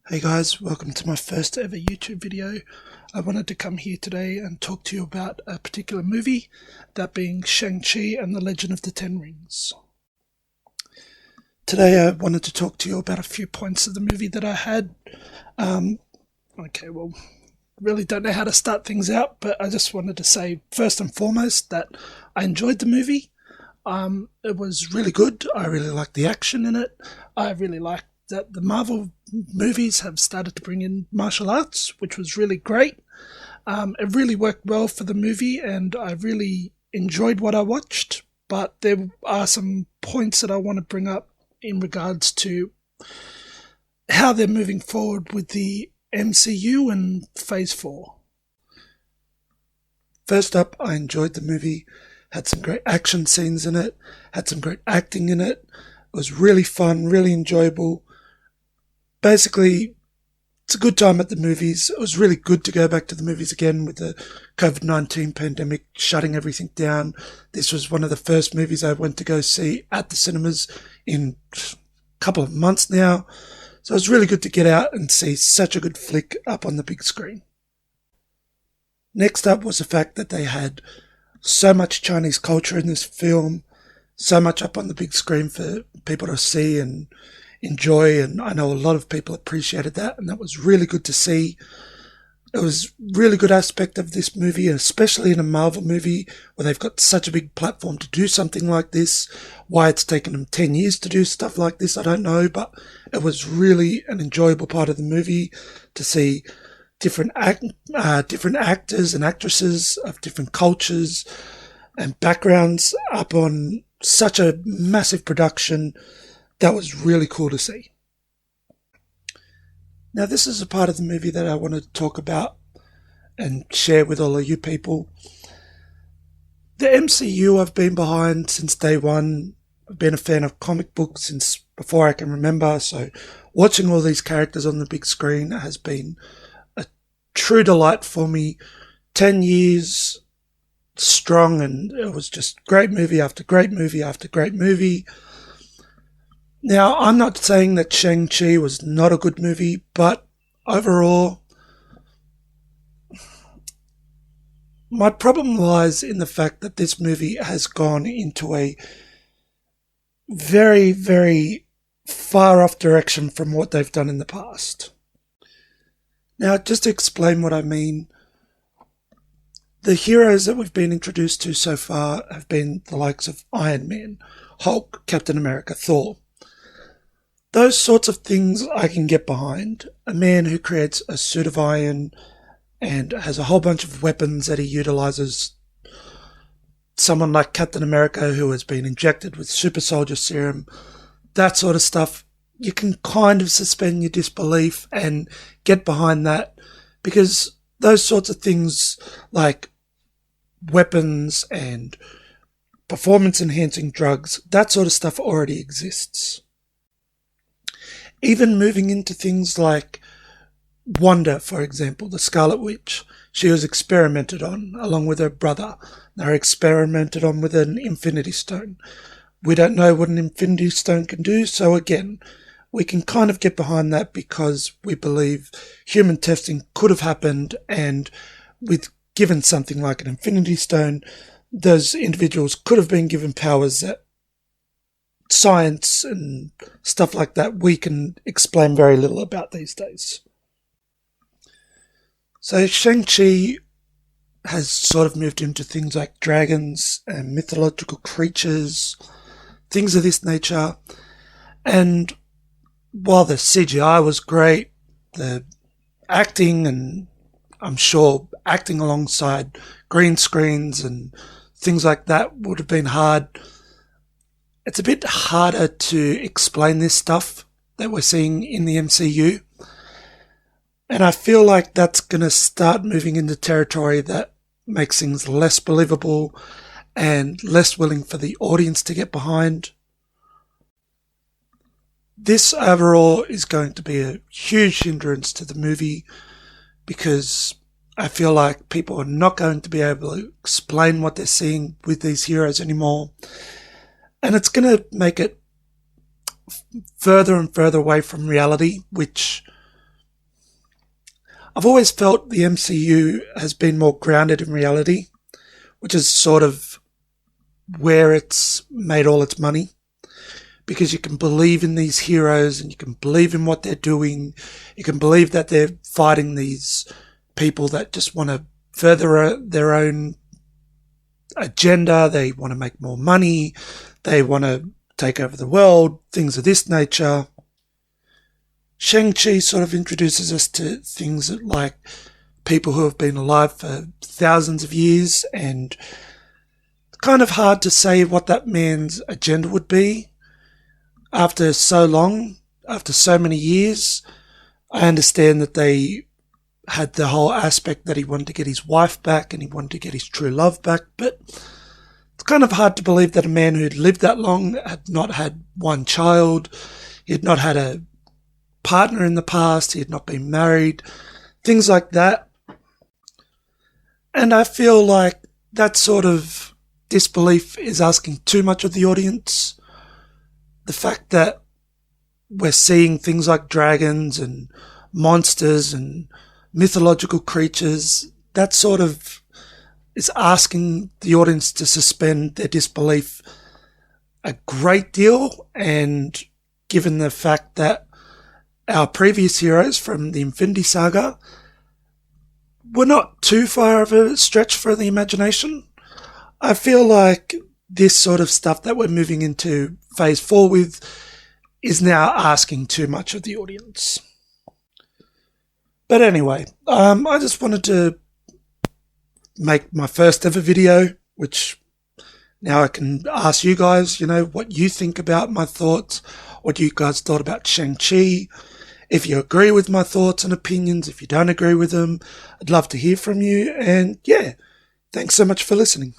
Hey guys, welcome to my first ever YouTube video. I wanted to come here today and talk to you about a particular movie, that being Shang Chi and the Legend of the Ten Rings. Today I wanted to talk to you about a few points of the movie that I had. Really don't know how to start things out, but I just wanted to say first and foremost that I enjoyed the movie. It was really good. I really liked the action in it. I really liked that the Marvel movies have started to bring in martial arts, which was really great. It really worked well for the movie, and I really enjoyed what I watched. But there are some points that I want to bring up in regards to how they're moving forward with the MCU and Phase 4. First up, I enjoyed the movie. Had some great action scenes in it. Had some great acting in it. It was really fun, really enjoyable. Basically, it's a good time at the movies. It was really good to go back to the movies again with the COVID-19 pandemic shutting everything down. This was one of the first movies I went to go see at the cinemas in a couple of months now. So it was really good to get out and see such a good flick up on the big screen. Next up was the fact that they had so much Chinese culture in this film, so much up on the big screen for people to see and enjoy, and I know a lot of people appreciated that, and that was really good to see. It was a really good aspect of this movie, and especially in a Marvel movie where they've got such a big platform to do something like this. Why it's taken them 10 years to do stuff like this, I don't know, but it was really an enjoyable part of the movie to see different actors and actresses of different cultures and backgrounds up on such a massive production. That was really cool to see. Now, this is a part of the movie that I want to talk about and share with all of you people. The MCU I've been behind since day one. I've been a fan of comic books since before I can remember, so watching all these characters on the big screen has been a true delight for me. 10 years strong, and it was just great movie after great movie after great movie. Now, I'm not saying that Shang Chi was not a good movie, but overall, my problem lies in the fact that this movie has gone into a very, very far off direction from what they've done in the past. Now, just to explain what I mean, the heroes that we've been introduced to so far have been the likes of Iron Man, Hulk, Captain America, Thor. Those sorts of things I can get behind. A man who creates a suit of iron and has a whole bunch of weapons that he utilizes. Someone like Captain America who has been injected with super soldier serum. That sort of stuff. You can kind of suspend your disbelief and get behind that, because those sorts of things like weapons and performance enhancing drugs, that sort of stuff already exists. Even moving into things like Wanda, for example, the Scarlet Witch, she was experimented on along with her brother. They were experimented on with an Infinity Stone. We don't know what an Infinity Stone can do, so again, we can kind of get behind that because we believe human testing could have happened, and with given something like an Infinity Stone, those individuals could have been given powers that science and stuff like that we can explain very little about these days. So Shang-Chi has sort of moved into things like dragons and mythological creatures, things of this nature. And while the CGI was great, the acting, and I'm sure acting alongside green screens and things like that would have been hard. It's a bit harder to explain this stuff that we're seeing in the MCU. And I feel like that's going to start moving into territory that makes things less believable and less willing for the audience to get behind. This overall is going to be a huge hindrance to the movie, because I feel like people are not going to be able to explain what they're seeing with these heroes anymore. And it's going to make it further and further away from reality, which I've always felt the MCU has been more grounded in reality, which is sort of where it's made all its money. Because you can believe in these heroes and you can believe in what they're doing. You can believe that they're fighting these people that just want to further their own agenda. They want to make more money. They want to take over the world, things of this nature. Shang Chi sort of introduces us to things like people who have been alive for thousands of years, and kind of hard to say what that man's agenda would be. After so long, after so many years, I understand that they had the whole aspect that he wanted to get his wife back and he wanted to get his true love back, but it's kind of hard to believe that a man who'd lived that long had not had one child, he had not had a partner in the past, he had not been married, things like that. And I feel like that sort of disbelief is asking too much of the audience. The fact that we're seeing things like dragons and monsters and mythological creatures, that sort of is asking the audience to suspend their disbelief a great deal. And given the fact that our previous heroes from the Infinity Saga were not too far of a stretch for the imagination, I feel like this sort of stuff that we're moving into phase 4 with is now asking too much of the audience. But anyway, I just wanted to make my first ever video, which now I can ask you guys, what you think about my thoughts, what you guys thought about Shang-Chi. If you agree with my thoughts and opinions, if you don't agree with them, I'd love to hear from you. And yeah, thanks so much for listening.